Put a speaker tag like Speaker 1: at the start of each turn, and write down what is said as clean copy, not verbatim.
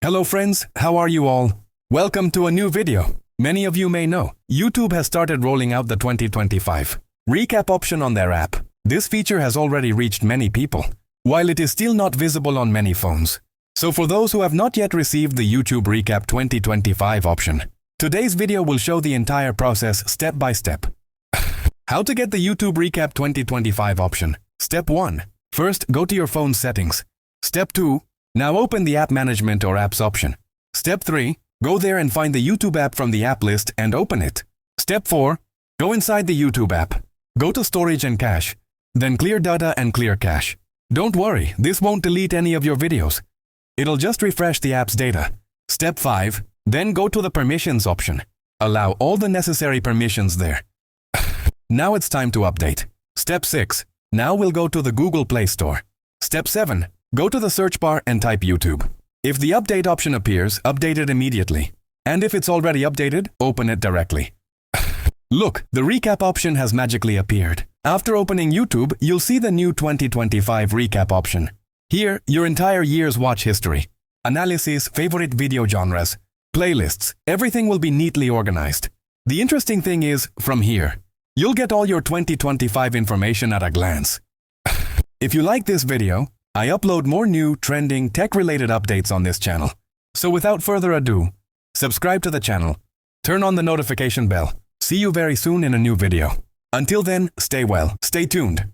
Speaker 1: Hello friends, how are you all? Welcome to a new video. Many of you may know, YouTube has started rolling out the 2025 recap option on their app. This feature has already reached many people, while it is still not visible on many phones. So for those who have not yet received the YouTube Recap 2025 option, today's video will show the entire process step by step. How to get the YouTube Recap 2025 option. Step 1. First, go to your phone's settings. Step 2. Now open the App Management or Apps option. Step 3. Go there and find the YouTube app from the app list and open it. Step 4. Go inside the YouTube app. Go to Storage and Cache. Then clear data and clear cache. Don't worry, this won't delete any of your videos. It'll just refresh the app's data. Step 5. Then go to the Permissions option. Allow all the necessary permissions there. Now it's time to update. Step 6. Now we'll go to the Google Play Store. Step 7. Go to the search bar and type YouTube. If the update option appears, update it immediately. And if it's already updated, open it directly. Look, the recap option has magically appeared. After opening YouTube, you'll see the new 2025 recap option. Here, your entire year's watch history, analysis, favorite video genres, playlists, everything will be neatly organized. The interesting thing is, from here, you'll get all your 2025 information at a glance. If you like this video, I upload more new, trending, tech-related updates on this channel. So without further ado, subscribe to the channel, turn on the notification bell. See you very soon in a new video. Until then, stay well, stay tuned.